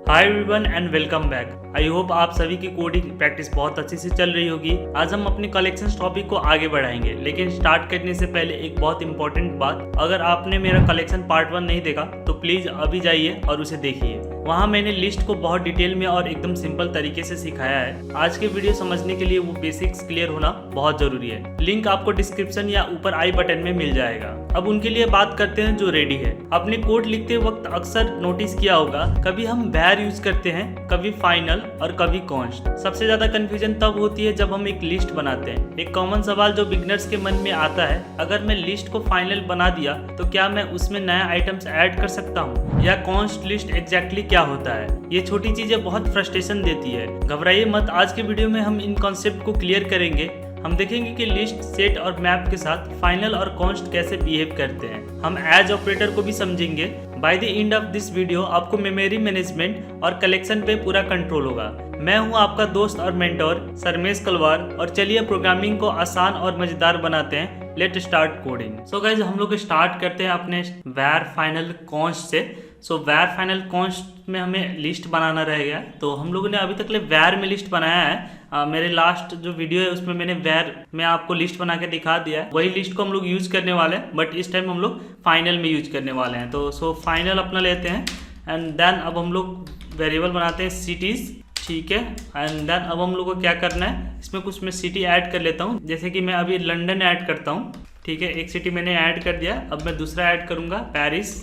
Hi everyone and welcome back. I hope आप सभी की कोडिंग प्रैक्टिस बहुत अच्छे से चल रही होगी। आज हम अपने कलेक्शंस टॉपिक को आगे बढ़ाएंगे, लेकिन स्टार्ट करने से पहले एक बहुत इंपॉर्टेंट बात, अगर आपने मेरा कलेक्शन पार्ट 1 नहीं देखा तो प्लीज अभी जाइए और उसे देखिए। वहाँ मैंने लिस्ट को बहुत डिटेल में और एकदम सिंपल तरीके से सिखाया है। आज के वीडियो समझने के लिए वो बेसिक्स क्लियर होना बहुत जरूरी है। लिंक आपको डिस्क्रिप्शन या ऊपर आई बटन में मिल जाएगा। अब उनके लिए बात करते हैं जो रेडी है। अपने कोड लिखते वक्त अक्सर नोटिस किया होगा, कभी हम वैर यूज करते हैं, कभी फाइनल और कभी कॉन्स्ट। सबसे ज्यादा कंफ्यूजन तब होती है जब हम एक लिस्ट बनाते हैं। एक कॉमन सवाल जो बिगनर्स के मन में आता है, अगर मैं लिस्ट को फाइनल बना दिया तो क्या मैं उसमें नया आइटम्स ऐड कर सकता हूँ, या कॉन्स्ट लिस्ट एग्जैक्टली क्या होता है। ये छोटी चीजें बहुत फ्रस्ट्रेशन देती है। घबराइए मत, आज के वीडियो में हम इन कॉन्सेप्ट को क्लियर करेंगे। हम देखेंगे कि लिस्ट, सेट और मैप के साथ फाइनल और कॉन्स्ट कैसे बिहेव करते हैं। हम एज ऑपरेटर को भी समझेंगे। By the end of this video आपको मेमोरी मैनेजमेंट और कलेक्शन पे पूरा कंट्रोल होगा। मैं हूं आपका दोस्त और मेंटोर सरमेश कलवार, और चलिए प्रोग्रामिंग को आसान और मजेदार बनाते हैं। Let start coding. So guys, हम लोग स्टार्ट करते हैं अपने वैर फाइनल कॉन्स्ट से। सो वैर फाइनल कॉन्स्ट में हमें लिस्ट बनाना रहेगा। तो हम लोगों ने अभी तक ले वैर में लिस्ट बनाया है। मेरे लास्ट जो वीडियो है उसमें मैंने वैर में आपको लिस्ट बना के दिखा दिया है। वही लिस्ट को हम लोग यूज करने वाले हैं, बट इस टाइम हम लोग फाइनल में यूज करने वाले हैं। तो फाइनल अपना लेते हैं एंड देन अब हम लोग वेरिएबल बनाते हैं सिटीज, ठीक है। एंड देन अब हम लोग को क्या करना है, इसमें कुछ मैं सिटी ऐड कर लेता हूँ। जैसे कि मैं अभी लंदन ऐड करता हूँ, ठीक है। एक सिटी मैंने ऐड कर दिया। अब मैं दूसरा ऐड करूँगा पेरिस,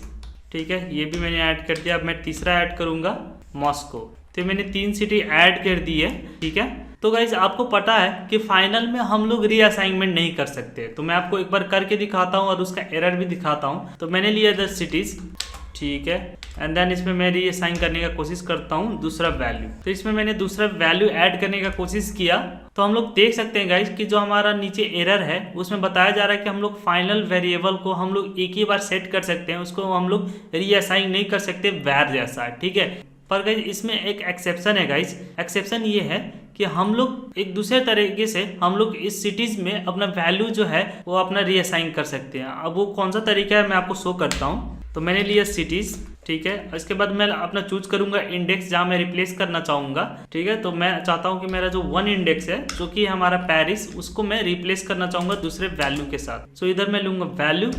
ठीक है। ये भी मैंने ऐड कर दिया। अब मैं तीसरा ऐड करूँगा मॉस्को। तो मैंने 3 सिटी ऐड कर दी है, ठीक है। तो गाइज, आपको पता है कि फाइनल में हम लोग रीअसाइनमेंट नहीं कर सकते। तो मैं आपको एक बार करके दिखाता हूँ और उसका एरर भी दिखाता हूँ। तो मैंने लिया 10 सिटीज, ठीक है। एंड देन इसमें मैं रीअसाइन करने का कोशिश करता हूँ दूसरा वैल्यू। तो इसमें मैंने दूसरा वैल्यू ऐड करने का कोशिश किया। तो हम लोग देख सकते हैं गाइज कि जो हमारा नीचे एरर है उसमें बताया जा रहा है कि हम लोग फाइनल वेरिएबल को हम लोग एक ही बार सेट कर सकते हैं, उसको हम लोग रीअसाइन नहीं कर सकते वैर जैसा, ठीक है। पर गाइज, इसमें एक एक्सेप्शन है गाइज। एक्सेप्शन ये है कि हम लोग एक दूसरे तरीके से हम लोग इस सिटीज में अपना वैल्यू जो है वो अपना रीअसाइन कर सकते हैं। अब वो कौन सा तरीका है मैं आपको शो करता हूँ। तो मैंने लिया सिटीज, ठीक है। इसके बाद मैं अपना चूज करूंगा इंडेक्स जहां मैं रिप्लेस करना चाहूंगा, ठीक है। तो मैं चाहता हूं कि मेरा जो 1 इंडेक्स है जो कि हमारा पेरिस, उसको मैं रिप्लेस करना चाहूंगा दूसरे वैल्यू के साथ। सो इधर मैं लूंगा वैल्यू,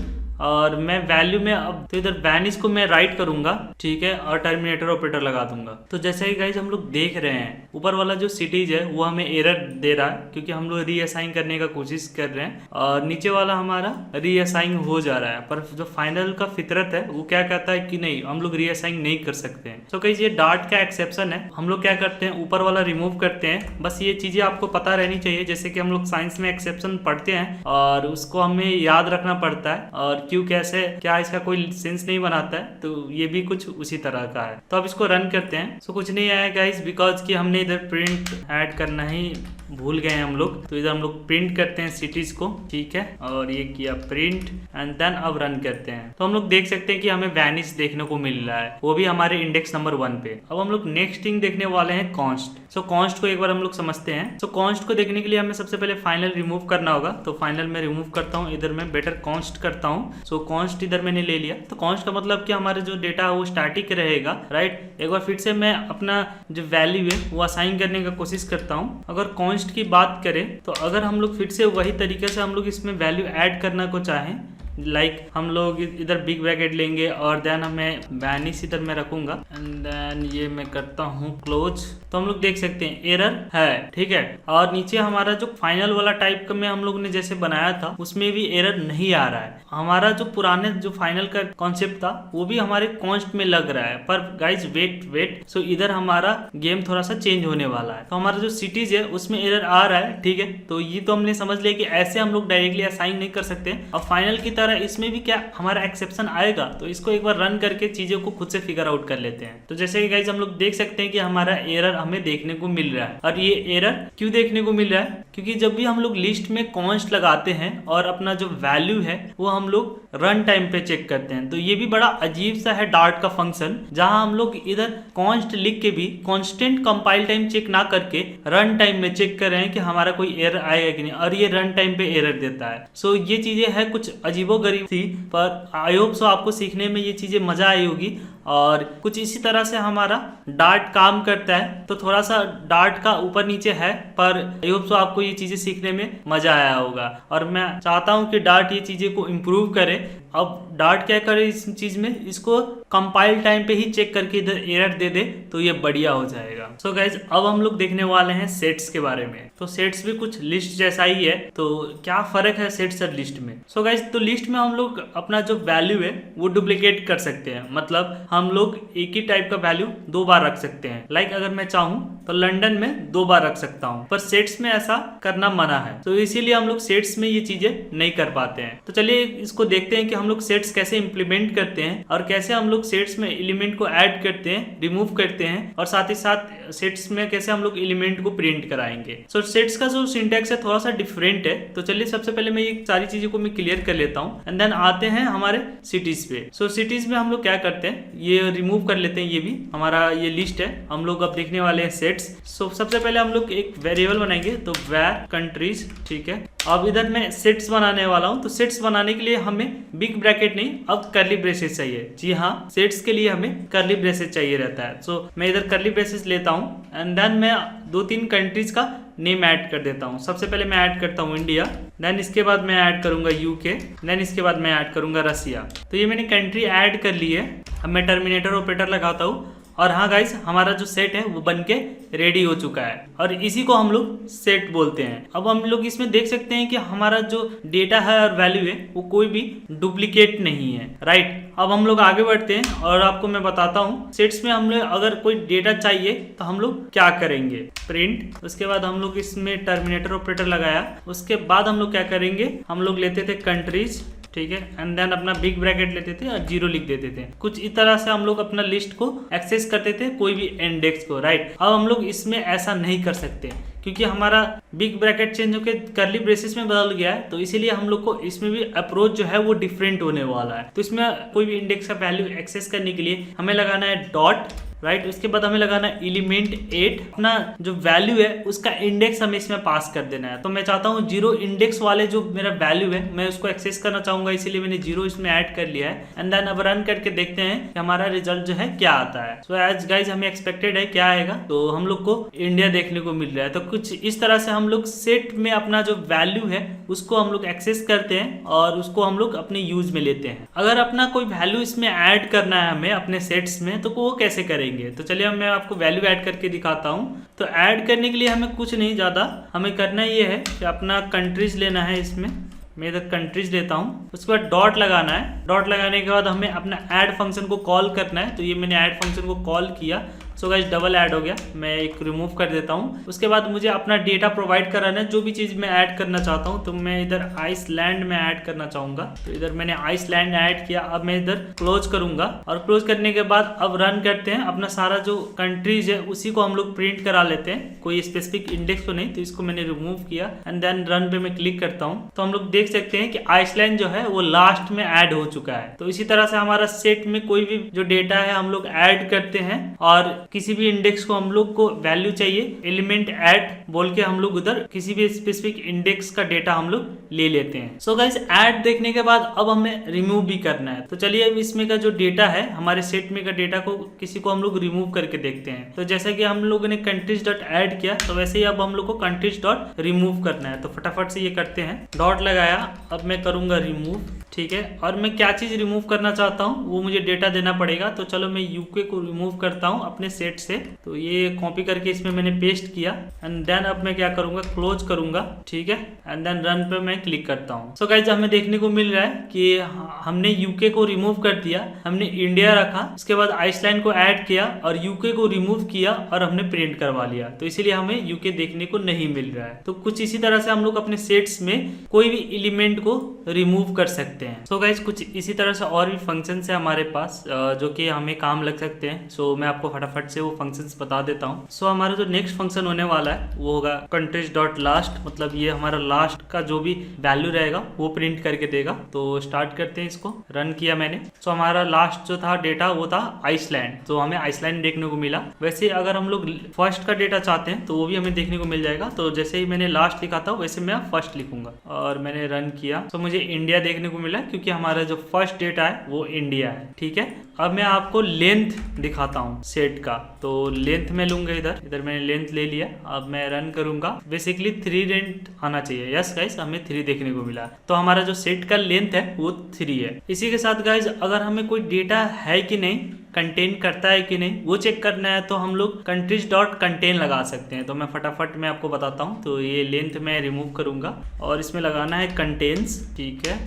और मैं वैल्यू में अब तो इधर वैनिश को मैं राइट करूंगा, ठीक है, और टर्मिनेटर ऑपरेटर लगा दूंगा। तो जैसे ही गाइज हम लोग देख रहे हैं, ऊपर वाला जो सिटीज है वो हमें एरर दे रहा है क्योंकि हम लोग रीअसाइन करने का कोशिश कर रहे हैं, और नीचे वाला हमारा रीअसाइन हो जा रहा है। पर जो फाइनल का फितरत है वो क्या कहता है कि नहीं, हम लोग रीअसाइन नहीं कर सकते हैं। तो गाइज, ये डार्ट का एक्सेप्शन है। हम लोग क्या करते हैं, ऊपर वाला रिमूव करते हैं। बस ये चीजें आपको पता रहनी चाहिए, जैसे कि हम लोग साइंस में एक्सेप्शन पढ़ते हैं और उसको हमें याद रखना पड़ता है, और क्यों, कैसे, क्या इसका कोई सेंस नहीं बनाता है। तो ये भी कुछ उसी तरह का है। तो अब इसको रन करते हैं। सो कुछ नहीं आया गाइस, बिकॉज कि हमने इधर प्रिंट ऐड करना ही भूल गए हम लोग। तो इधर हम लोग प्रिंट करते हैं सिटीज को, ठीक है, और ये किया प्रिंट एंड देन अब रन करते हैं। तो हम लोग देख सकते हैं कि हमें वैनिश देखने को मिल रहा है, वो भी हमारे इंडेक्स नंबर 1 पे। अब हम लोग नेक्स्ट थिंग देखने वाले हैं कॉन्स्ट। सो कॉन्स्ट को एक बार हम लोग समझते हैं। सो कॉन्स्ट को देखने के लिए हमें सबसे पहले फाइनल रिमूव करना होगा। तो फाइनल में रिमूव करता हूँ, इधर मैं बेटर कॉन्स्ट करता हूँ। सो कॉन्स्ट इधर मैंने ले लिया। तो कॉन्स्ट का मतलब कि हमारे जो डेटा है वो स्टैटिक रहेगा, राइट। एक बार फिर से मैं अपना जो वैल्यू है वो असाइन करने का कोशिश करता हूँ। अगर कॉन्स्ट की बात करें तो अगर हम लोग फिर से वही तरीके से हम लोग इसमें वैल्यू ऐड करना को चाहें, लाइक हम लोग इधर बिग ब्रैकेट लेंगे और देन हमें वैनिश इधर में रखूंगा एंड देन ये मैं करता हूँ क्लोज। तो हम लोग देख सकते हैं एरर है, ठीक है। और नीचे हमारा जो फाइनल वाला टाइप का में हम लोग ने जैसे बनाया था उसमें भी एरर नहीं आ रहा है। हमारा जो पुराने जो फाइनल का कॉन्सेप्ट था वो भी हमारे कॉन्स्ट में लग रहा है। पर गाइज वेट, सो इधर हमारा गेम थोड़ा सा चेंज होने वाला है। तो हमारा जो सिटीज है उसमें एरर आ रहा है, ठीक है। तो ये तो हमने समझ लिया कि ऐसे हम लोग डायरेक्टली असाइन नहीं कर सकते। और फाइनल की इसमें भी क्या हमारा एक्सेप्शन आएगा। तो इसको एक बार रन करके चीजों को खुद से फिगर आउट कर लेते हैं। तो जैसे कि गाइज हम लोग देख सकते हैं कि हमारा एरर हमें देखने को मिल रहा है। और ये एरर क्यों देखने को मिल रहा है, क्योंकि जब भी हम लोग लिस्ट में कॉन्स्ट लगाते हैं और अपना जो वैल्यू है वो हम लोग रन टाइम पे चेक करते हैं। तो ये भी बड़ा अजीब सा है डार्ट का फंक्शन, जहां हम लोग इधर कॉन्स्ट लिख के भी कांस्टेंट कंपाइल टाइम चेक ना करके रन टाइम में चेक कर रहे हैं कि हमारा कोई एरर आएगा कि नहीं, और ये रन टाइम पे एरर देता है। सो ये चीजें है कुछ अजीबो गरीब थी, पर आई होप सो आपको सीखने में ये चीजें मजा आई होगी। और कुछ इसी तरह से हमारा डार्ट काम करता है। तो थोड़ा सा डार्ट का ऊपर नीचे है, पर आई होप सो आपको ये चीजें सीखने में मजा आया होगा और मैं चाहता हूँ कि डार्ट ये चीजें को इम्प्रूव करे। अब डार्ट क्या करे इस चीज में, इसको कंपाइल टाइम पे ही चेक करके इधर एरर दे दे तो ये बढ़िया हो जाएगा। सो गाइज अब हम लोग देखने वाले हैं सेट्स के बारे में। तो सेट्स भी कुछ लिस्ट जैसा ही है, तो क्या फर्क है सेट्स और लिस्ट में। सो गाइज तो लिस्ट में हम लोग अपना जो वैल्यू है वो डुप्लीकेट कर सकते हैं, मतलब हम लोग एक ही टाइप का वैल्यू 2 बार रख सकते हैं। लाइक अगर मैं चाहूँ तो लंदन में 2 बार रख सकता हूँ, पर सेट्स में ऐसा करना मना है, तो इसीलिए हम लोग सेट्स में ये चीजें नहीं कर पाते हैं। तो चलिए इसको देखते हैं कि हम लोग सेट्स कैसे इंप्लीमेंट करते हैं और कैसे हम लोग सेट्स में एलिमेंट को ऐड करते हैं, रिमूव करते हैं और साथ ही साथ सेट्स में कैसे हम लोग एलिमेंट को प्रिंट कराएंगे। सो सेट्स का जो सिंटैक्स है थोड़ा सा डिफरेंट है। तो चलिए सबसे पहले मैं ये सारी चीजों को मैं क्लियर कर लेता हूँ एंड देन आते हैं हमारे सिटीज पे। सो सिटीज में हम लोग क्या करते हैं, ये रिमूव कर लेते हैं, ये भी हमारा ये लिस्ट है, हम लोग अब देखने वाले हैं सेट्स। सो सबसे पहले हम लोग एक वेरिएबल बनाएंगे, तो वेर कंट्रीज, ठीक है। अब इधर मैं सेट्स बनाने वाला हूँ, तो सेट्स बनाने के लिए हमें बिग ब्रैकेट नहीं, अब कर्ली ब्रेसेस चाहिए। जी हाँ, सेट्स के लिए हमें कर्ली ब्रेसेस चाहिए रहता है। सो मैं इधर कर्ली ब्रेसेस लेता हूँ एंड देन मैं 2-3 कंट्रीज का नेम ऐड कर देता हूँ। सबसे पहले मैं ऐड करता हूँ इंडिया, देन इसके बाद मैं ऐड करूंगा यूके, देन इसके बाद मैं ऐड करूंगा रसिया। तो ये मैंने कंट्री ऐड कर ली है। अब मैं टर्मिनेटर ऑपरेटर लगाता हूँ और हाँ गाइस, हमारा जो सेट है वो बनके रेडी हो चुका है और इसी को हम लोग सेट बोलते हैं। अब हम लोग इसमें देख सकते हैं कि हमारा जो डेटा है और वैल्यू है वो कोई भी डुप्लीकेट नहीं है, राइट। अब हम लोग आगे बढ़ते हैं और आपको मैं बताता हूँ सेट्स में हम लोग अगर कोई डेटा चाहिए तो हम लोग क्या करेंगे, प्रिंट। उसके बाद हम लोग इसमें टर्मिनेटर ऑपरेटर लगाया, उसके बाद हम लोग क्या करेंगे, हम लोग लेते थे कंट्रीज, ठीक है, एंड देन अपना बिग ब्रैकेट लेते थे और 0 लिख देते थे। कुछ इस तरह से हम लोग अपना लिस्ट को एक्सेस करते थे, कोई भी इंडेक्स को, राइट। अब हम लोग इसमें ऐसा नहीं कर सकते क्योंकि हमारा बिग ब्रैकेट चेंज होकर कर्ली ब्रेसेस में बदल गया है, तो इसीलिए हम लोग को इसमें भी अप्रोच जो है वो डिफरेंट होने वाला है। तो इसमें कोई भी इंडेक्स का वैल्यू एक्सेस करने के लिए हमें लगाना है डॉट, राइट। उसके बाद हमें लगाना है एलिमेंट 8, अपना जो वैल्यू है उसका इंडेक्स हमें इसमें पास कर देना है। तो मैं चाहता हूँ 0 इंडेक्स वाले जो मेरा वैल्यू है मैं उसको एक्सेस करना चाहूंगा, इसीलिए मैंने 0 इसमें ऐड कर लिया है एंड देन अब रन करके देखते हैं कि हमारा रिजल्ट जो है क्या आता है। सो एज गाइज हमें एक्सपेक्टेड है क्या आएगा, तो हम लोग को इंडिया देखने को मिल रहा है। तो कुछ इस तरह से हम लोग सेट में अपना जो वैल्यू है उसको हम लोग एक्सेस करते हैं और उसको हम लोग अपने यूज में लेते हैं। अगर अपना कोई वैल्यू इसमें ऐड करना है हमें अपने सेट्स में, तो वो कैसे करेंगे, तो चलिए मैं आपको वैल्यू ऐड करके दिखाता हूँ। तो ऐड करने के लिए हमें कुछ नहीं ज़्यादा, हमें करना ये है कि अपना कंट्रीज लेना है, इसमें मैं इधर कंट्रीज लेता हूँ। उसके बाद डॉट लगाना है, डॉट लगाने के बाद हमें अपना ऐड फंक्शन को कॉल करना है। तो ये मैंने ऐड फंक्शन को कॉल किया, सो गाइस डबल ऐड हो गया, मैं एक रिमूव कर देता हूँ। उसके बाद मुझे अपना डेटा प्रोवाइड कराना है, जो भी चीज़ मैं ऐड करना चाहता हूँ। तो मैं इधर आइसलैंड में ऐड करना चाहूँगा, तो इधर मैंने आइसलैंड ऐड किया। अब मैं इधर क्लोज करूँगा और क्लोज करने के बाद अब रन करते हैं। अपना सारा जो कंट्रीज है उसी को हम लोग प्रिंट करा लेते हैं, कोई स्पेसिफिक इंडेक्स को नहीं। तो इसको मैंने रिमूव किया एंड देन रन पे मैं क्लिक करता हूँ। तो हम लोग देख सकते हैं कि आइसलैंड जो है वो लास्ट में ऐड हो चुका है। तो इसी तरह से हमारा सेट में कोई भी जो डेटा है हम लोग ऐड करते हैं और किसी भी इंडेक्स को हम लोग को वैल्यू चाहिए, एलिमेंट ऐड बोल के हम लोग उधर किसी भी स्पेसिफिक इंडेक्स का डेटा हम लोग ले लेते हैं। सो गाइस ऐड देखने के बाद अब हमें रिमूव भी करना है। तो चलिए अब इसमें का जो डेटा है हमारे सेट में का डेटा को किसी को हम लोग रिमूव करके देखते हैं। तो जैसा कि हम लोगों ने कंट्रीज डॉट ऐड किया, तो वैसे ही अब हम लोग को कंट्रीज डॉट रिमूव करना है। तो फटाफट से ये करते हैं, डॉट लगाया, अब मैं करूंगा रिमूव, ठीक है। और मैं क्या चीज रिमूव करना चाहता हूँ वो मुझे डेटा देना पड़ेगा। तो चलो मैं यूके को रिमूव करता हूँ अपने सेट से। तो ये कॉपी करके इसमें मैंने पेस्ट किया एंड देन अब मैं क्या करूंगा, क्लोज करूंगा, ठीक है, एंड देन रन पे मैं क्लिक करता हूँ। सो गाइस हमें देखने को मिल रहा है कि हमने यूके को रिमूव कर दिया, हमने इंडिया रखा, उसके बाद आइसलैंड को ऐड किया और यूके को रिमूव किया और हमने प्रिंट करवा लिया। तो इसीलिए हमें यूके देखने को नहीं मिल रहा है। तो कुछ इसी तरह से हम लोग अपने सेट्स में कोई भी एलिमेंट को रिमूव कर सकते हैं। सो गाइस कुछ इसी तरह से और भी फंक्शन है हमारे पास जो कि हमें काम लग सकते हैं। सो मैं आपको फटाफट से वो फंक्शंस बता देता हूँ। सो हमारा जो नेक्स्ट फंक्शन होने वाला है वो होगा कंट्रीज डॉट लास्ट, मतलब ये हमारा लास्ट का जो भी वैल्यू रहेगा वो प्रिंट करके देगा। तो स्टार्ट करते हैं, इसको रन किया मैंने। सो हमारा लास्ट जो था डेटा वो था आइसलैंड, तो हमें आइसलैंड देखने को मिला। वैसे अगर हम लोग फर्स्ट का डेटा चाहते हैं तो वो भी हमें देखने को मिल जाएगा। तो जैसे ही मैंने लास्ट लिखा था वैसे मैं फर्स्ट लिखूंगा और मैंने रन किया। तो मुझे इंडिया देखने को मिला क्योंकि हमारा जो फर्स्ट डेटा है वो इंडिया है, ठीक है। अब मैं आपको लेंथ दिखाता हूँ सेट का। तो लेंथ में लूंगा, इधर मैंने लेंथ ले लिया। अब मैं रन करूंगा। बेसिकली 3 रेंट आना चाहिए। यस गाइस, हमें 3 देखने को मिला। तो हमारा जो सेट का लेंथ है वो 3 है। इसी के साथ गाइस, अगर हमें कोई डेटा है कि नहीं, कंटेन करता है कि नहीं, वो चेक करना है तो हम लोग कंट्रीज डॉट कंटेन लगा सकते हैं। तो मैं फटाफट मैं आपको बताता हूँ। तो ये लेंथ मैं रिमूव करूंगा और इसमें लगाना है कंटेन्स। ठीक है,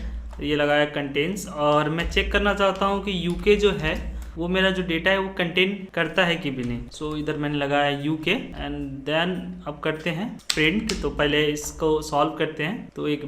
ये लगाया कंटेन्स। और मैं चेक करना चाहता हूँ कि यूके जो है वो मेरा जो डेटा है वो कंटेन करता है कि भी नहीं। सो इधर मैंने लगाया यूके एंड देन अब करते हैं प्रिंट। तो पहले इसको सॉल्व करते हैं। तो एक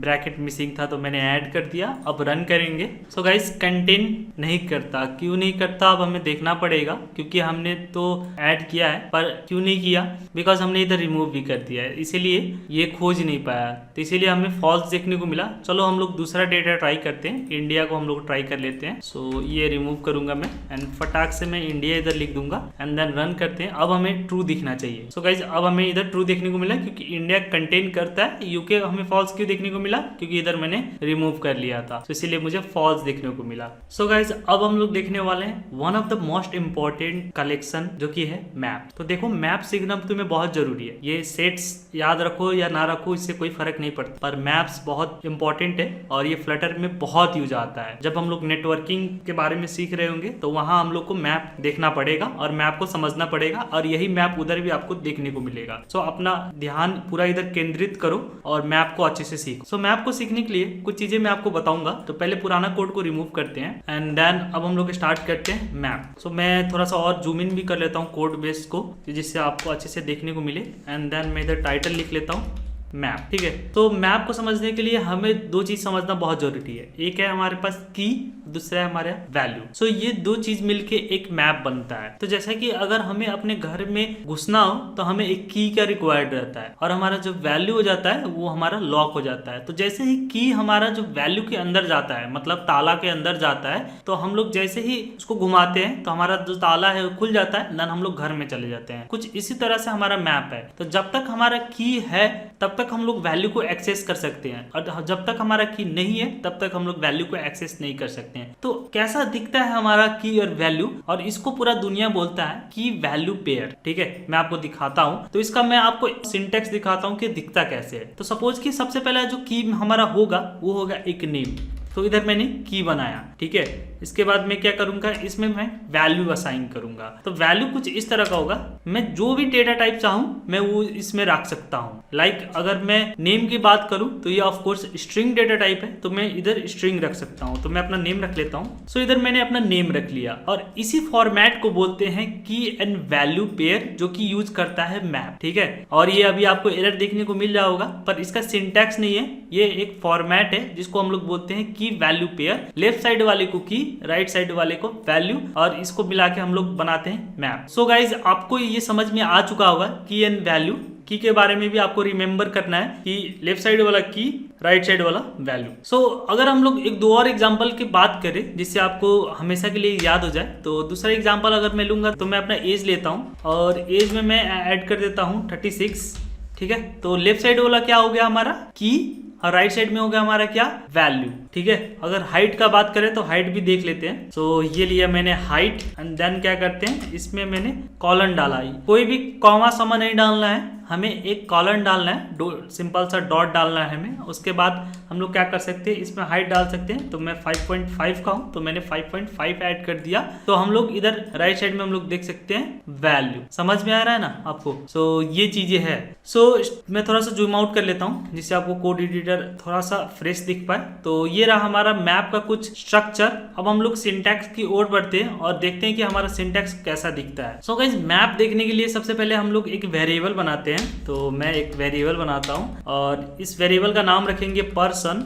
ब्रैकेट मिसिंग था तो मैंने ऐड कर दिया। अब रन करेंगे। सो गाइस, कंटेन नहीं करता। क्यों नहीं करता अब हमें देखना पड़ेगा, क्योंकि हमने तो ऐड किया है पर क्यों नहीं किया, बिकॉज हमने इधर रिमूव भी कर दिया है, इसीलिए ये खोज नहीं पाया। तो इसीलिए हमें फॉल्स देखने को मिला। चलो हम लोग दूसरा डेटा ट्राई करते हैं। इंडिया को हम लोग ट्राई कर लेते हैं। सो ये रिमूव करूंगा मैं एंड फटाक से मैं इंडिया इधर लिख दूंगा एंड देन रन करते हैं। अब हमें ट्रू दिखना चाहिए। सो गाइज, अब हमें इधर ट्रू देखने को मिला क्योंकि इंडिया कंटेन करता है। यूके हमें फॉल्स क्यों देखने को मिला, क्योंकि इधर मैंने रिमूव कर लिया था। तो इसीलिए मुझे फॉल्स देखने को मिला। सो गाइज, अब हम लोग देखने वाले हैं one of the most important collection, जो कि है मैप। तो देखो, मैप सीखना तुम्हें बहुत जरूरी है। ये सेट्स याद रखो या ना रखो, इससे कोई फर्क नहीं पड़ता, पर मैप्स बहुत इंपॉर्टेंट है और ये फ्लटर में बहुत यूज आता है। जब हम लोग नेटवर्किंग के बारे में सीख रहे होंगे तो वहां हम लोग को मैप देखना पड़ेगा और मैप को समझना पड़ेगा, और यही मैप उधर भी आपको देखने को मिलेगा। सो अपना ध्यान पूरा इधर केंद्रित करो और मैप को अच्छे से सीखो। सो मैप को सीखने के लिए कुछ चीजें मैं आपको बताऊंगा। तो पहले पुराना कोड को रिमूव करते हैं एंड देन अब हम लोग स्टार्ट करते हैं मैप। सो मैं थोड़ा सा और जूम इन भी कर लेता हूँ कोड बेस को, जिससे आपको अच्छे से देखने को मिले। एंड देन मैं इधर टाइटल लिख लेता हूँ मैप। ठीक है, तो मैप को समझने के लिए हमें 2 चीज समझना बहुत जरूरी है। एक है हमारे पास की, दूसरा है हमारा वैल्यू। सो ये 2 चीज मिलके एक मैप बनता है। तो जैसा कि अगर हमें अपने घर में घुसना हो तो हमें एक की का रिक्वायर्ड रहता है, और हमारा जो वैल्यू हो जाता है वो हमारा लॉक हो जाता है। तो जैसे ही की हमारा जो वैल्यू के अंदर जाता है, मतलब ताला के अंदर जाता है, तो हम लोग जैसे ही उसको घुमाते हैं तो हमारा जो ताला है वो खुल जाता है, देन हम लोग घर में चले जाते हैं। कुछ इसी तरह से हमारा मैप है। तो जब तक हमारा की है तब तक हम लोग वैल्यू को एक्सेस कर सकते हैं, और जब तक हमारा की नहीं है तब तक हम लोग वैल्यू को एक्सेस नहीं कर सकते हैं। तो कैसा दिखता है हमारा की और वैल्यू, और इसको पूरा दुनिया बोलता है की वैल्यू पेयर। ठीक है, मैं आपको दिखाता हूं। तो इसका मैं आपको सिंटेक्स दिखाता हूं कि दिखता कैसे है। तो सपोज कि सबसे पहला जो की हमारा होगा वो होगा एक नेम। तो इधर मैंने की बनाया। ठीक है, इसके बाद मैं क्या करूंगा, इसमें मैं वैल्यू असाइन करूंगा। तो वैल्यू कुछ इस तरह का होगा। मैं जो भी डेटा टाइप चाहूं मैं वो इसमें रख सकता हूं। लाइक अगर मैं नेम की बात करूं तो ये of course string data type है, तो मैं इधर स्ट्रिंग रख सकता हूं। तो मैं अपना नेम रख लेता हूं। सो इधर मैंने अपना नेम रख लिया, और इसी फॉर्मेट को बोलते हैं की एंड वैल्यू पेयर, जो कि यूज करता है मैप। ठीक है, और ये अभी आपको एरर देखने को मिल रहा होगा, पर इसका सिंटैक्स नहीं है, ये एक फॉर्मेट है जिसको हम लोग बोलते हैं की वैल्यू पेयर। लेफ्ट साइड वाले को की, राइट साइड वाले को वैल्यू, और इसको मिला के हम लोग बनाते हैं मैप। सो गाइज, आपको ये समझ में आ चुका होगा की एंड वैल्यू। की के बारे में भी आपको रिमेंबर करना है कि लेफ्ट साइड वाला की, राइट साइड वाला वैल्यू। सो अगर हम लोग 1-2 और एग्जांपल की बात करें जिससे आपको हमेशा के लिए याद हो जाए, तो दूसरा एग्जांपल अगर मैं लूंगा तो मैं अपना एज लेता हूँ, और एज में मैं ऐड कर देता हूँ 36। ठीक है, तो लेफ्ट साइड वाला क्या हो गया हमारा की, और राइट साइड में हो गया हमारा क्या, वैल्यू। ठीक है, अगर हाइट का बात करें तो हाइट भी देख लेते हैं। तो ये लिया मैंने हाइट, एंड देन क्या करते हैं, इसमें मैंने कॉलन डाला। कोई भी कॉमा समा नहीं डालना है, हमें एक कॉलन डालना है, सिंपल सा डॉट डालना है हमें। उसके बाद हम लोग क्या कर सकते हैं, इसमें हाइट डाल सकते हैं। तो मैं 5.5 का हूं, तो मैंने 5.5 ऐड कर दिया। तो हम लोग इधर राइट साइड में हम लोग देख सकते हैं वैल्यू। समझ में आ रहा है ना आपको? सो ये चीजें है। सो मैं थोड़ा सा जूम आउट कर लेता हूँ जिससे आपको कोड एडिटर थोड़ा सा फ्रेश दिख पाए। तो ये रहा हमारा मैप का कुछ स्ट्रक्चर। अब हम लोग सिंटैक्स की ओर बढ़ते हैं और देखते हैं कि हमारा सिंटैक्स कैसा दिखता है। सो गाइस, मैप देखने के लिए सबसे पहले हम लोग एक वेरिएबल बनाते हैं। तो मैं एक वेरिएबल बनाता हूं, और इस वेरिएबल का नाम रखेंगे पर्सन।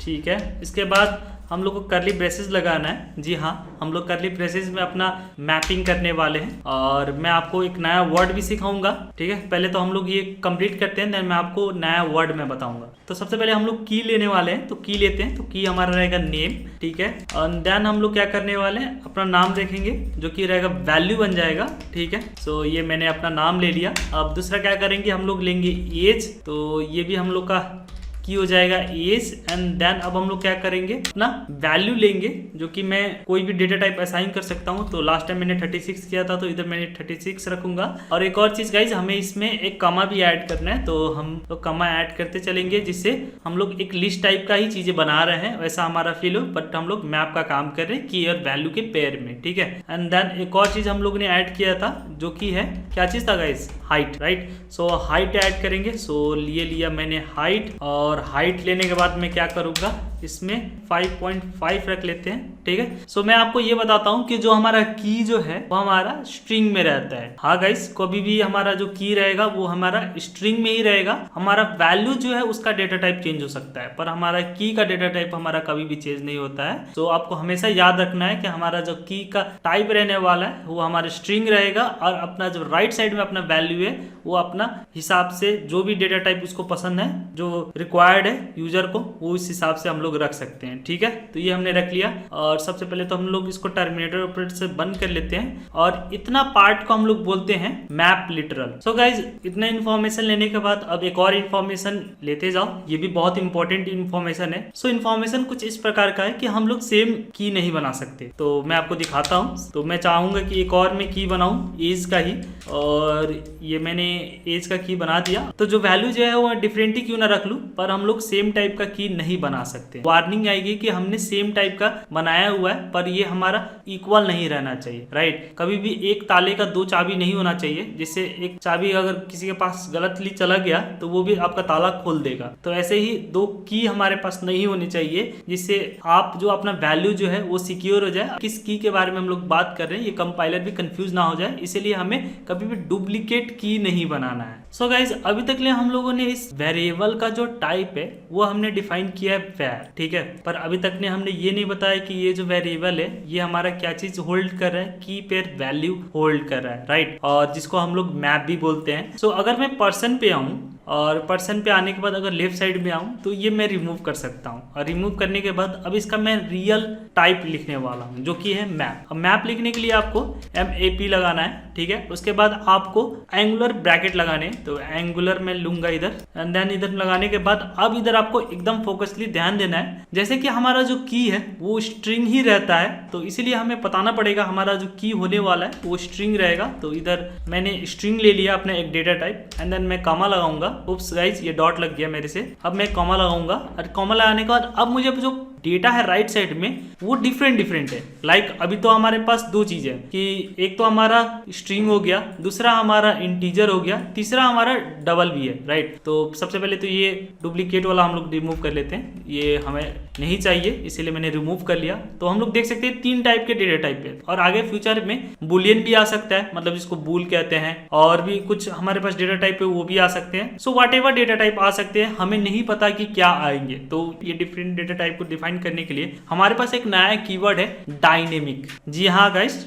ठीक है, इसके बाद हम लोग को करली ब्रेसेस लगाना है। जी हाँ, हम लोग करली ब्रेसेस में अपना मैपिंग करने वाले हैं, और मैं आपको एक नया वर्ड भी सिखाऊंगा। ठीक है, पहले तो हम लोग ये कंप्लीट करते हैं, देन मैं आपको नया वर्ड में बताऊंगा। तो सबसे पहले हम लोग की लेने वाले हैं। तो की लेते हैं, तो की हमारा रहेगा नेम। ठीक है, और देन हम लोग क्या करने वाले हैं, अपना नाम देखेंगे जो कि रहेगा वैल्यू बन जाएगा। ठीक है, सो ये मैंने अपना नाम ले लिया। अब दूसरा क्या करेंगे, हम लोग लेंगे एज। तो ये भी हम लोग का की हो जाएगा एज, एंड देन अब हम लोग क्या करेंगे, अपना वैल्यू लेंगे जो कि मैं कोई भी डेटा टाइप असाइन कर सकता हूँ। तो लास्ट टाइम मैंने 36 किया था, तो इधर मैंने 36 रखूंगा। और एक और चीज गाइज, हमें इसमें एक कमा भी ऐड करना है, तो हम लोग कमा ऐड करते चलेंगे, जिससे हम लोग एक लिस्ट टाइप का ही चीजें बना रहे हैं, वैसा हमारा फील हो, बट हम लोग मैप का काम कर रहे हैं की और वैल्यू के पेयर में, ठीक है। एंड देन एक और चीज हम लोग ने ऐड किया था, जो कि है क्या चीज था guys, height, right. So height add करेंगे। सो लिया मैंने हाइट, और हाइट लेने के बाद मैं क्या करूंगा, इसमें 5.5 रख लेते हैं, ठीक है। सो मैं आपको ये बताता हूँ कि जो हमारा की जो है वो हमारा स्ट्रिंग में रहता है। हाँ गाइस, कभी भी हमारा जो की रहेगा वो हमारा स्ट्रिंग में ही रहेगा। हमारा वैल्यू जो है उसका डेटा टाइप चेंज हो सकता है, पर हमारा की का डेटा टाइप हमारा कभी भी चेंज नहीं होता है। तो आपको हमेशा याद रखना है कि हमारा जो की का टाइप रहने वाला है वो हमारा स्ट्रिंग रहेगा, और अपना जो राइट साइड में अपना वैल्यू है वो अपना हिसाब से जो भी डेटा टाइप उसको पसंद है, जो रिक्वायर्ड है यूजर को, वो इस हिसाब से हम लोग रख सकते हैं, ठीक है। तो ये हमने रख लिया, और सबसे पहले तो हम लोग इसको टर्मिनेटर ऑपरेटर से बंद कर लेते हैं, और इतना पार्ट को हम लोग बोलते हैं मैप लिटरल। सो गाइज, इतना इन्फॉर्मेशन लेने के बाद अब एक और इन्फॉर्मेशन लेते जाओ, ये भी बहुत इंपॉर्टेंट इन्फॉर्मेशन है। सो इन्फॉर्मेशन कुछ इस प्रकार का है कि हम लोग सेम की नहीं बना सकते, तो मैं आपको दिखाता हूँ। तो मैं चाहूंगा कि एक और मैं की बनाऊं एज का ही, और ये मैंने एज का की बना दिया। तो जो वैल्यू जो है वो डिफरेंट ही क्यों ना रख लूं, पर हम लोग सेम टाइप का की नहीं बना सकते। वार्निंग आएगी कि हमने सेम टाइप का बनाया हुआ है, पर ये हमारा इक्वल नहीं रहना चाहिए, राइट। कभी भी एक ताले का दो चाबी नहीं होना चाहिए, जिससे एक चाबी अगर किसी के पास गलतली चला गया तो वो भी आपका ताला खोल देगा। तो ऐसे ही दो की हमारे पास नहीं होनी चाहिए, जिससे आप जो अपना वैल्यू जो है वो सिक्योर हो जाए। किस की के बारे में हम लोग बात कर रहे हैं, ये कंपाइलर भी कंफ्यूज ना हो जाए, इसीलिए हमें कभी भी डुप्लीकेट की नहीं बनाना है। सो गाइज, अभी तक ले हम लोगों ने इस वेरिएबल का जो टाइप है वो हमने डिफाइन किया है वैर, ठीक है। पर अभी तक ने हमने ये नहीं बताया कि ये जो वेरिएबल है ये हमारा क्या चीज होल्ड कर रहा है, की पेयर वैल्यू होल्ड कर रहा है, राइट। और जिसको हम लोग मैप भी बोलते हैं। सो अगर मैं पर्सन पे आऊं, और पर्सन पे आने के बाद अगर लेफ्ट साइड में आऊं, तो ये मैं रिमूव कर सकता हूं, और रिमूव करने के बाद अब इसका मैं रियल टाइप लिखने वाला हूं, जो कि है मैप। अब मैप लिखने के लिए आपको MAP लगाना है, ठीक है। उसके बाद आपको एंगुलर ब्रैकेट लगाने, तो एंगुलर में लूंगा इधर, एंड देन इधर लगाने के बाद अब इधर आपको एकदम फोकसली ध्यान देना है। जैसे कि हमारा जो की है वो स्ट्रिंग ही रहता है, तो इसीलिए हमें बताना पड़ेगा हमारा जो की होने वाला है वो स्ट्रिंग रहेगा। तो इधर मैंने स्ट्रिंग ले लिया अपने एक डेटा टाइप, एंड देन मैं कॉमा लगाऊंगा। उप्स गाइस, ये डॉट लग गया मेरे से। अब मैं कॉमा लगाऊंगा, और कॉमा लगाने के बाद अब मुझे जो डेटा है राइट साइड में वो डिफरेंट है। लाइक अभी तो हमारे पास दो चीजें कि एक तो हमारा स्ट्रिंग हो गया, दूसरा हमारा इंटीजर हो गया, तीसरा हमारा डबल भी है, राइट। तो सबसे पहले तो ये डुप्लीकेट वाला हम लोग रिमूव कर लेते हैं, ये हमें नहीं चाहिए, इसीलिए मैंने रिमूव कर लिया। तो हम लोग देख सकते हैं 3 टाइप के डेटा टाइप है, और आगे फ्यूचर में बुलियन भी आ सकता है, मतलब जिसको बूल कहते हैं, और भी कुछ हमारे पास डेटा टाइप है वो भी आ सकते हैं। सो व्हाटएवर डेटा टाइप आ सकते हैं, हमें नहीं पता कि क्या आएंगे। तो ये डिफरेंट डेटा टाइप को डिफाइन करने के लिए हमारे पास एक नया कीवर्ड है डायनेमिक। जी हाँ गाइस,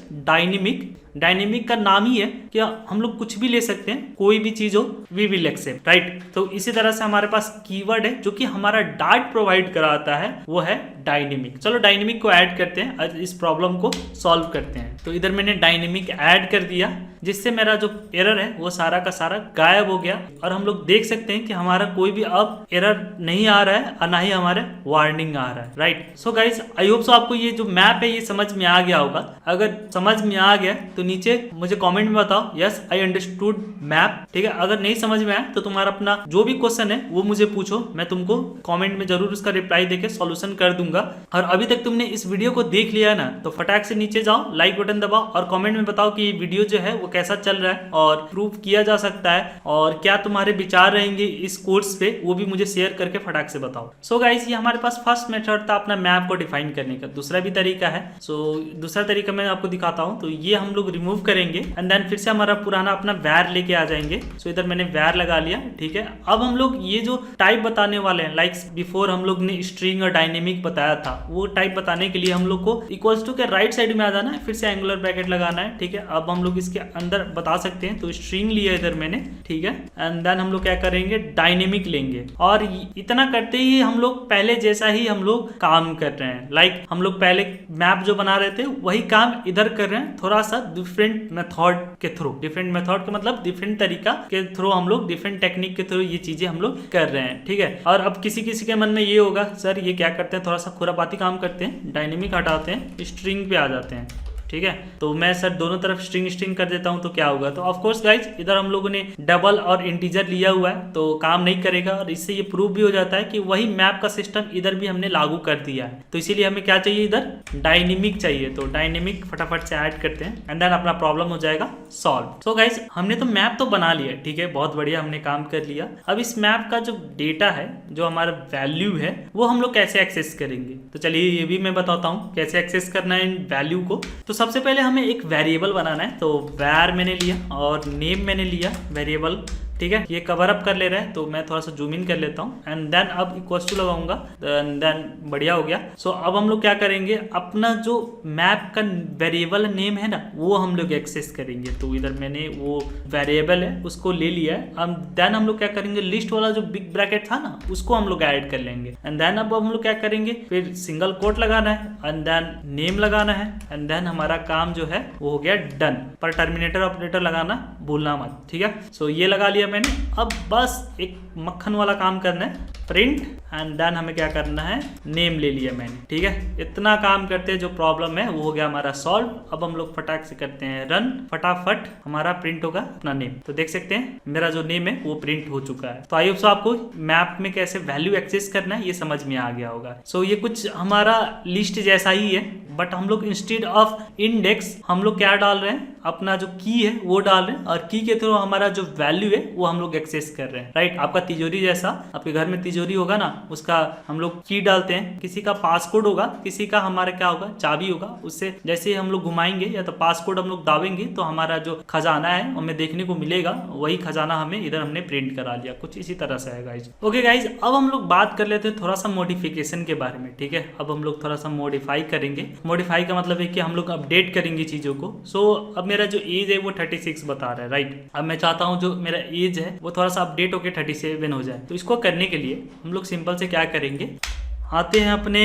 डायनेमिक का नाम ही है कि हम लोग कुछ भी ले सकते हैं, कोई भी चीज हो वी विल एक्सेप्ट, राइट। तो इसी तरह से हमारे पास कीवर्ड है जो कि हमारा डाट प्रोवाइड कराता है, वो है डायनेमिक। चलो डायनेमिक को ऐड करते हैं और इस प्रॉब्लम को सॉल्व करते हैं। तो इधर मैंने डायनेमिक ऐड कर दिया, जिससे मेरा जो एरर है वो सारा का सारा गायब हो गया, और हम लोग देख सकते हैं कि हमारा कोई भी अब एरर नहीं आ रहा है, और ना ही हमारे वार्निंग आ रहा है, right. So guys, I hope so आपको ये जो मैप है ये समझ में आ गया होगा। अगर समझ में आ गया तो नीचे मुझे कमेंट में बताओ यस आई अंडरस्टूड मैप, ठीक है। अगर नहीं समझ में आया तो तुम्हारा अपना जो भी क्वेश्चन है वो मुझे पूछो, मैं तुमको कमेंट में जरूर उसका रिप्लाई देके सॉल्यूशन कर दूंगा। और अभी तक तुमने इस वीडियो को देख लिया ना, तो फटाक से नीचे जाओ, लाइक बटन दबाओ, और कमेंट में बताओ कि ये वीडियो जो है वो कैसा चल रहा है और प्रूव किया जा सकता है, और क्या तुम्हारे विचार रहेंगे इस कोर्स पे, वो भी मुझे शेयर करके फटाक से बताओ। सो गाइस, ये हमारे पास फर्स्ट मेथड था अपना मैप को डिफाइन करने का। दूसरा भी तरीका है, सो दूसरा तरीका मैं आपको दिखाता हूँ। तो ये हम लोग रिमूव करेंगे, एंड देन फिर से हमारा पुराना अपना वैर लेके आ जाएंगे। सो इधर मैंने वैर लगा लिया, ठीक है। अब हम लोग ये जो टाइप बताने वाले हैं, लाइक बिफोर हम लोग ने स्ट्रिंग और डायनेमिक बताया था, वो टाइप बताने के लिए हम लोग को इक्वल्स टू के राइट साइड में आ जाना है, फिर से एंगुलर ब्रैकेट लगाना है, ठीक है। अब हम लोग इसके अंदर बता सकते हैं, तो स्ट्रिंग लिया इधर मैंने, ठीक है। एंड देन हम लोग क्या करेंगे, डायनेमिक लेंगे, और इतना करते ही हम लोग पहले जैसा ही हम लोग काम कर रहे हैं। लाइक हम लोग पहले मैप जो बना रहे थे वही काम इधर कर रहे हैं, थोड़ा सा डिफरेंट मेथड के थ्रू, डिफरेंट मेथड का मतलब डिफरेंट तरीका के थ्रू हम लोग डिफरेंट टेक्निक के थ्रू ये चीजें हम लोग कर रहे हैं, ठीक है। और अब किसी किसी के मन में ये होगा सर ये क्या करते हैं, थोड़ा सा खुरापाती काम करते हैं, डायनेमिक हटाते हैं, स्ट्रिंग पे आ जाते हैं, ठीक है। तो मैं सर दोनों तरफ स्ट्रिंग कर देता हूं तो क्या होगा। तो ऑफ कोर्स गाइज इधर हम लोगों ने डबल और इंटीजर लिया हुआ है तो काम नहीं करेगा, और इससे ये प्रूव भी हो जाता है कि वही मैप का सिस्टम इधर भी हमने लागू कर दिया है। तो इसीलिए हमें क्या चाहिए, इधर डायनेमिक चाहिए। तो डायनेमिक फटाफट से ऐड करते हैं एंड देन अपना प्रॉब्लम हो जाएगा सॉल्व। सो गाइज हमने तो मैप तो बना लिया, ठीक है, बहुत बढ़िया, हमने काम कर लिया। अब इस मैप का जो डेटा है, जो हमारा वैल्यू है, वो हम लोग कैसे एक्सेस करेंगे। तो चलिए ये भी मैं बताता हूँ कैसे एक्सेस करना है इन वैल्यू को। तो सबसे पहले हमें एक वेरिएबल बनाना है। तो var मैंने लिया और नेम मैंने लिया वेरिएबल, ठीक है। ये कवर अप कर ले रहा है तो मैं थोड़ा सा जूम इन कर लेता हूँ एंड देन अब इक्वल्स टू लगाऊंगा एंड देन बढ़िया हो गया। सो अब हम लोग क्या करेंगे, अपना जो मैप का वेरिएबल नेम है ना वो हम लोग एक्सेस करेंगे। तो इधर मैंने वो वेरिएबल है उसको ले लिया है। अब देन हम लोग क्या करेंगे, लिस्ट वाला जो बिग ब्रैकेट था ना उसको हम लोग ऐड कर लेंगे एंड देन अब हम लोग क्या करेंगे, फिर सिंगल कोट लगाना है एंड देन नेम लगाना है एंड देन हमारा काम जो है वो हो गया डन। पर टर्मिनेटर ऑपरेटर लगाना भूलना मत, ठीक है। सो ये लगा लिया मैंने। अब बस एक मक्खन वाला काम करना है, प्रिंट एंड देन हमें क्या करना है, नेम ले लिया मैंने, ठीक है। इतना काम करते हैं, जो प्रॉब्लम है वो हो गया हमारा सॉल्व। अब हम लोग फटाक से करते हैं रन, फटाफट हमारा प्रिंट होगा अपना नेम। तो देख सकते हैं मेरा जो नेम है वो प्रिंट हो चुका है। तो आई होप सो आपको मैप में कैसे वैल्यू एक्सेस करना है ये समझ में आ गया होगा। सो ये कुछ हमारा लिस्ट जैसा ही है, बट हम लोग इंस्टेड ऑफ इंडेक्स हम लोग क्या डाल रहे हैं, अपना जो की है वो डाल रहे हैं और की के थ्रू हमारा जो वैल्यू है वो हम लोग एक्सेस कर रहे हैं, राइट। आपका तिजोरी जैसा, आपके घर में तिजोरी होगा ना, उसका हम लोग की डालते हैं, किसी का पासकोड होगा, किसी का हमारा क्या होगा, चाबी होगा। उससे जैसे ही हम लोग घुमाएंगे या तो पासकोड हम लोग दाबेंगे तो हमारा जो खजाना है हमें देखने को मिलेगा, वही खजाना हमें इधर हमने प्रिंट करा लिया। कुछ इसी तरह से है गाइज। ओके गाइज, अब हम लोग बात कर लेते हैं थोड़ा सा मॉडिफिकेशन के बारे में, ठीक है। अब हम लोग थोड़ा सा मॉडिफाई करेंगे। मॉडिफाई का मतलब है कि हम लोग अपडेट करेंगे चीजों को। सो अब मेरा जो एज है वो 36 बता रहा है, राइट। अब मैं चाहता हूँ जो मेरा एज है वो थोड़ा सा अपडेट होकर 37 हो जाए। तो इसको करने के लिए हम लोग सिंपल से क्या करेंगे, आते हैं अपने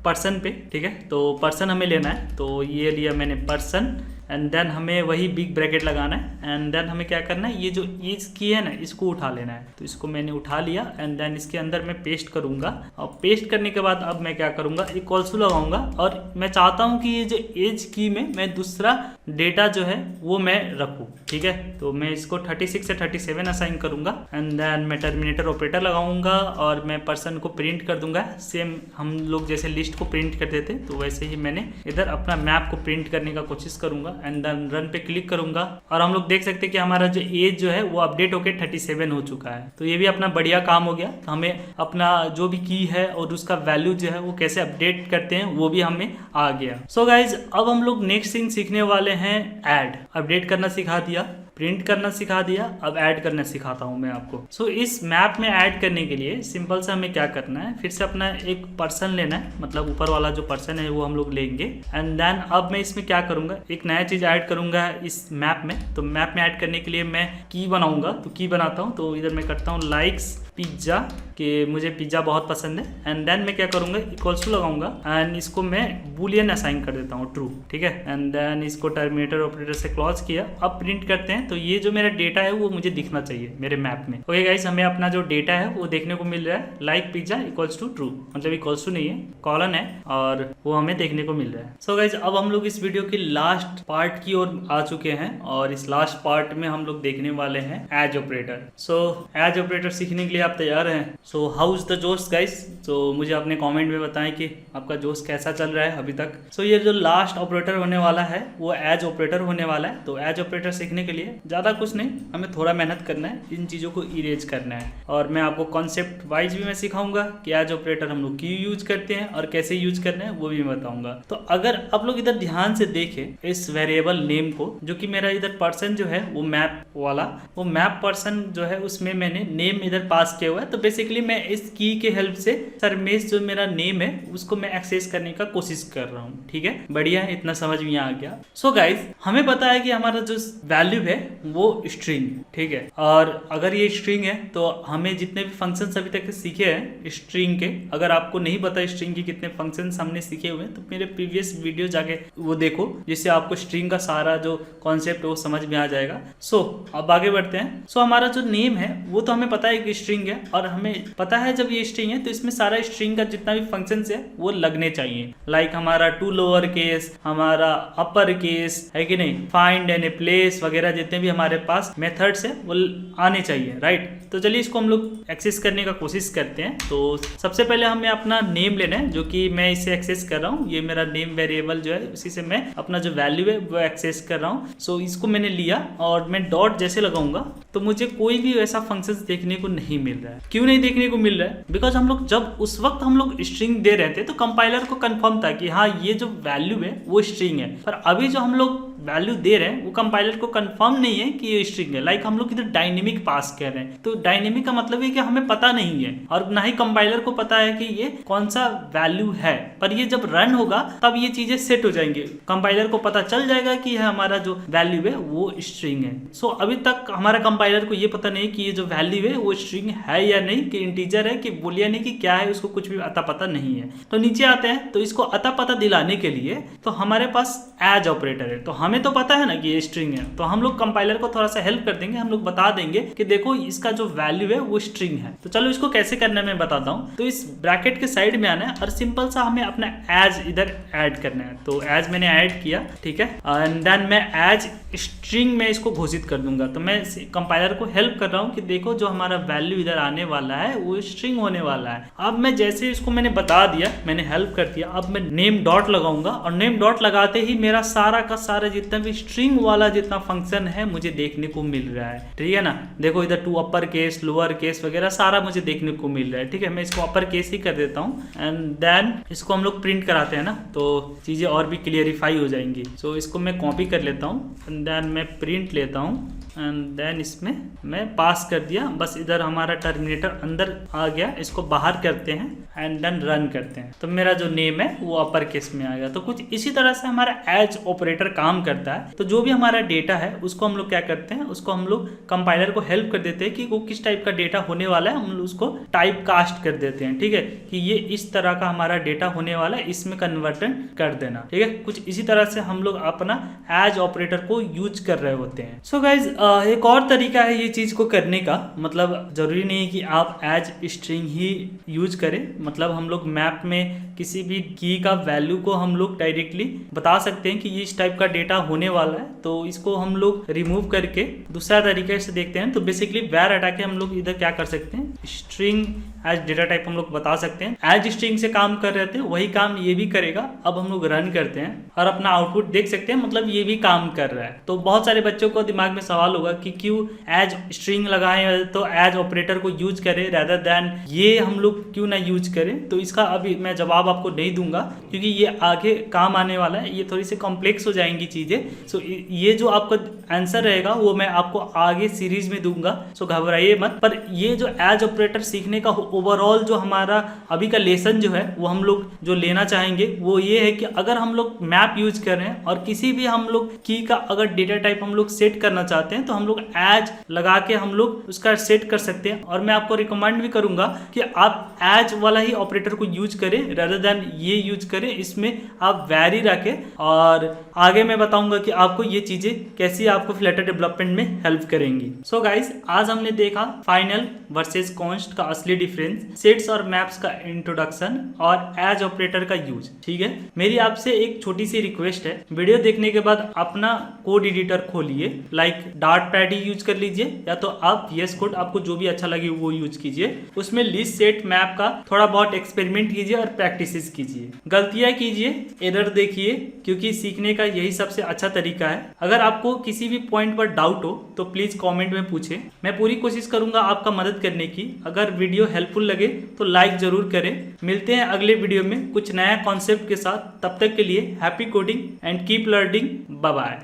पर्सन पे, ठीक है। तो पर्सन हमें लेना है, तो ये लिया मैंने पर्सन एंड देन हमें वही बिग ब्रैकेट लगाना है एंड देन हमें क्या करना है, ये जो एज की है ना इसको उठा लेना है। तो इसको मैंने उठा लिया एंड देन इसके अंदर मैं पेस्ट करूंगा और पेस्ट करने के बाद अब मैं क्या करूंगा, इक्वल्स टू लगाऊंगा। और मैं चाहता हूं कि ये जो एज की में मैं दूसरा डेटा जो है वो मैं रखूं, ठीक है। तो मैं इसको 36 से 37 असाइन करूंगा एंड देन मैं टर्मिनेटर ऑपरेटर लगाऊंगा और मैं पर्सन को प्रिंट कर दूंगा। सेम हम लोग जैसे लिस्ट को प्रिंट करते थे तो वैसे ही मैंने इधर अपना मैप को प्रिंट करने का कोशिश करूंगा एंड देन रन पे क्लिक करूंगा और हम लोग देख सकते हैं कि हमारा जो एज जो है वो अपडेट होके 37 हो चुका है। तो ये भी अपना बढ़िया काम हो गया। तो हमें अपना जो भी की है और उसका वैल्यू जो है वो कैसे अपडेट करते हैं वो भी हमें आ गया। सो गाइज, अब हम लोग नेक्स्ट थिंग सीखने वाले हैं ऐड। अपडेट करना सिखा दिया, प्रिंट करना सिखा दिया, अब ऐड करना सिखाता हूं मैं आपको। सो इस मैप में ऐड करने के लिए सिंपल से हमें क्या करना है, फिर से अपना एक पर्सन लेना है, मतलब ऊपर वाला जो पर्सन है वो हम लोग लेंगे एंड देन अब मैं इसमें क्या करूंगा, एक नया चीज ऐड करूंगा इस मैप में। तो मैप में ऐड करने के लिए मैं की बनाऊंगा, तो की बनाता हूं। तो इधर मैं करता हूं लाइक्स पिज्जा, कि मुझे पिज्जा बहुत पसंद है एंड देन मैं क्या करूंगा, इक्वल्स टू लगाऊंगा एंड इसको मैं बूलियन असाइन कर देता हूँ ट्रू, ठीक है। एंड देन इसको टर्मिनेटर ऑपरेटर से क्लोज किया। अब प्रिंट करते हैं तो ये जो मेरा डेटा है वो मुझे दिखना चाहिए मेरे मैप में। ओके गाइस, हमें अपना जो डेटा है वो देखने को मिल रहा है, like pizza equals to true, मतलब इक्वल्स टू नहीं है, कॉलन है और वो हमें देखने को मिल रहा है। सो गाइस, अब हम लोग इस वीडियो की लास्ट पार्ट की ओर आ चुके हैं और इस लास्ट पार्ट में हम लोग देखने वाले हैं as operator. So as operator सीखने के लिए आप तैयार हैं? सो हाउ इज द जोश गाइस? तो मुझे अपने कमेंट में बताएं कि आपका जोश कैसा चल रहा है अभी तक। सो ये जो लास्ट ऑपरेटर होने वाला है वो एज ऑपरेटर होने वाला है। तो एज ऑपरेटर सीखने के लिए ज़्यादा कुछ नहीं, हमें थोड़ा मेहनत करना है, इन चीज़ों को इरेज करना है और मैं आपको कॉन्सेप्ट वाइज भी मैं सिखाऊंगा कि एज ऑपरेटर हम लोग क्यों यूज करते हैं और कैसे यूज करना है वो भी मैं बताऊंगा। तो अगर आप लोग इधर ध्यान से देखें इस वेरिएबल नेम को, जो कि मेरा इधर पर्सन जो है वो मैप वाला, वो मैप पर्सन जो है उसमें मैंने नेम इधर पास पास किया हुआ है। तो बेसिकली मैं इस की के हेल्प से सरमेश जो मेरा नेम है उसको मैं एक्सेस करने का कोशिश कर रहा हूँ। ठीक है, बढ़िया है, इतना समझ में आ गया। सो गाइज, हमें पता है कि हमारा जो वैल्यू है वो स्ट्रिंग है। ठीक है, और अगर ये स्ट्रिंग है तो हमें जितने भी फंक्शन अभी तक सीखे हैं स्ट्रिंग के, अगर आपको नहीं पता स्ट्रिंग के कितने फंक्शन हमने सीखे हुए हैं तो मेरे प्रीवियस वीडियो जाके वो देखो, जिससे आपको स्ट्रिंग का सारा जो कॉन्सेप्ट है वो समझ में आ जाएगा। सो अब आगे बढ़ते हैं। सो हमारा जो नेम है वो तो हमें पता है कि स्ट्रिंग है, और हमें पता है जब ये स्ट्रिंग है तो इसमें सारा स्ट्रिंग का जितना भी फंक्शन है वो लगने चाहिए। लाइक हमारा टू लोअर केस, हमारा अपर केस है कि नहीं, फाइंड एंड प्लेस वगैरह जितने भी हमारे पास मेथड्स है वो आने चाहिए। राइट, तो चलिए इसको हम लोग एक्सेस करने का कोशिश करते हैं। तो सबसे पहले हमें अपना नेम लेना है, जो कि मैं इसे एक्सेस कर रहा हूँ। ये मेरा नेम वेरिएबल जो है उसी से मैं अपना जो वैल्यू है वो एक्सेस कर रहा हूँ। सो इसको मैंने लिया और मैं डॉट जैसे लगाऊंगा तो मुझे कोई भी वैसा फंक्शन देखने को नहीं मिल रहा है। क्यों नहीं देखने को मिल रहा है? बिकॉज हम लोग जब उस वक्त हम लोग स्ट्रिंग दे रहे थे तो कंपाइलर को कंफर्म था कि हाँ ये जो वैल्यू है वो स्ट्रिंग है, पर अभी जो हम लोग वैल्यू दे रहे हैं वो कंपाइलर को कंफर्म नहीं है कि ये स्ट्रिंग है। लाइक हम लोग इधर डायनेमिक पास कर रहे हैं, तो डायनेमिक का मतलब है कि हमें पता नहीं है और ना ही कंपाइलर को पता है कि ये कौन सा वैल्यू है। पर ये जब रन होगा तब ये चीजें सेट हो जाएंगे, कंपाइलर को पता चल जाएगा कि हमारा जो वैल्यू है वो स्ट्रिंग है। सो अभी तक हमारा कंपाइलर को ये पता नहीं कि ये जो वैल्यू है वो स्ट्रिंग है या नहीं, कि इंटीजर है कि बूलियन है कि क्या है, उसको कुछ भी अता पता नहीं है। तो नीचे आते हैं, तो इसको अता पता दिलाने के लिए तो हमारे पास एज ऑपरेटर है। तो हमें तो पता है ना कि ये स्ट्रिंग है, तो हम लोग कंपाइलर को थोड़ा सा हेल्प कर देंगे, हम लोग बता देंगे कि देखो इसका जो वैल्यू है वो स्ट्रिंग है। तो चलो इसको कैसे करना है मैं बताता हूँ। तो इस ब्रैकेट के साइड में आना है और सिंपल सा हमें अपना एज इधर ऐड करना है। तो एज मैंने ऐड किया, ठीक है, एंड देन मैं एज स्ट्रिंग में इसको घोषित कर दूंगा। तो मैं कंपाइलर को हेल्प कर रहा हूँ कि देखो जो हमारा वैल्यू इधर आने वाला है वो स्ट्रिंग होने वाला है। अब मैं जैसे इसको मैंने बता दिया, मैंने हेल्प कर दिया, अब मैं नेम डॉट लगाऊंगा और नेम डॉट लगाते ही मेरा सारा का सारा जितना भी स्ट्रिंग वाला जितना फंक्शन है मुझे देखने को मिल रहा है। ठीक है ना, देखो इधर to upper case, lower case वगैरह सारा मुझे देखने को मिल रहा है। ठीक है, मैं इसको अपर केस ही कर देता हूँ एंड देन इसको हम लोग प्रिंट कराते हैं ना, तो चीजें और भी क्लियरिफाई हो जाएंगी। सो इसको मैं कॉपी कर लेता हूँ एंड देन मैं प्रिंट लेता हूँ एंड देन इसमें मैं पास कर दिया। बस इधर हमारा टर्मिनेटर अंदर आ गया, इसको बाहर करते हैं एंड देन रन करते हैं। तो मेरा जो नेम है वो अपर केस में आ गया। तो कुछ इसी तरह से हमारा एज ऑपरेटर काम करता है। तो जो भी हमारा डेटा है उसको हम लोग क्या करते हैं, उसको हम लोग कंपाइलर को हेल्प कर देते हैं कि वो किस टाइप का डेटा होने वाला है, हम लोग उसको टाइप कास्ट कर देते हैं। ठीक है, कि ये इस तरह का हमारा डेटा होने वाला है, इसमें कन्वर्टन कर देना। ठीक है, कुछ इसी तरह से हम लोग अपना एज ऑपरेटर को यूज कर रहे होते हैं। सो गाइज, एक और तरीका है ये चीज को करने का, मतलब जरूरी नहीं है कि आप एज स्ट्रिंग ही यूज करें। मतलब हम लोग मैप में किसी भी की का वैल्यू को हम लोग डायरेक्टली बता सकते हैं कि ये इस टाइप का डेटा होने वाला है। तो इसको हम लोग रिमूव करके दूसरा तरीके से देखते हैं। तो बेसिकली वेर हटा के हम लोग इधर क्या कर सकते हैं, स्ट्रिंग एज डेटा टाइप हम लोग बता सकते हैं। एज स्ट्रिंग से काम कर रहे थे वही काम ये भी करेगा। अब हम लोग रन करते हैं और अपना आउटपुट देख सकते हैं, मतलब ये भी काम कर रहा है। तो बहुत सारे बच्चों को दिमाग में सवाल होगा कि क्यों एज स्ट्रिंग लगाएं तो एज ऑपरेटर को यूज करें रेदर देन ये हम लोग क्यों ना यूज करें। तो इसका अभी मैं जवाब आपको नहीं दूंगा क्योंकि ये आगे काम आने वाला है, ये थोड़ी सी कॉम्प्लेक्स हो जाएंगी चीजें। सो ये जो आपका आंसर रहेगा वो मैं आपको आगे सीरीज में दूंगा, सो घबराइए मत। पर ये जो एज ऑपरेटर सीखने का ओवरऑल जो हमारा अभी का लेसन जो है वो हम लोग जो लेना चाहेंगे वो ये है कि अगर हम लोग मैप यूज कर रहे हैं और किसी भी हम लोग की का अगर डेटा टाइप हम लोग सेट करना चाहते हैं तो हम लोग एज लगा के हम लोग उसका सेट कर सकते हैं। और मैं आपको रिकमेंड भी करूंगा कि आप एज वाला ही ऑपरेटर को यूज करें रेदर देन ये यूज करें, इसमें आप वैरी रखें। और आगे मैं बताऊंगा कि आपको ये चीजें कैसी आपको फ्लटर डेवलपमेंट में हेल्प करेंगी। सो गाइस, आज हमने देखा फाइनल वर्सेस कॉन्स्ट का असली डिफरेंस, सेट्स और मैप्स का इंट्रोडक्शन और एज ऑपरेटर का यूज। ठीक है, मेरी आपसे एक छोटी सी रिक्वेस्ट है, वीडियो देखने के बाद अपना कोड एडिटर खोलिए, लाइक डार्ट पैड ही यूज कर लीजिए या तो आप VS कोड, आपको जो भी अच्छा लगे वो यूज कीजिए। उसमें लिस्ट सेट मैप का थोड़ा बहुत एक्सपेरिमेंट कीजिए और प्रैक्टिसेस कीजिए, गलतियां कीजिए, एरर देखिए, क्योंकि सीखने का यही सबसे अच्छा तरीका है। अगर आपको किसी भी पॉइंट पर डाउट हो तो प्लीज कमेंट में पूछें, मैं पूरी कोशिश करूंगा आपका मदद करने की। अगर वीडियो हेल्पफुल लगे तो लाइक जरूर करें। मिलते हैं अगले वीडियो में कुछ नया कॉन्सेप्ट के साथ, तब तक के लिए happy coding and keep learning. Bye bye.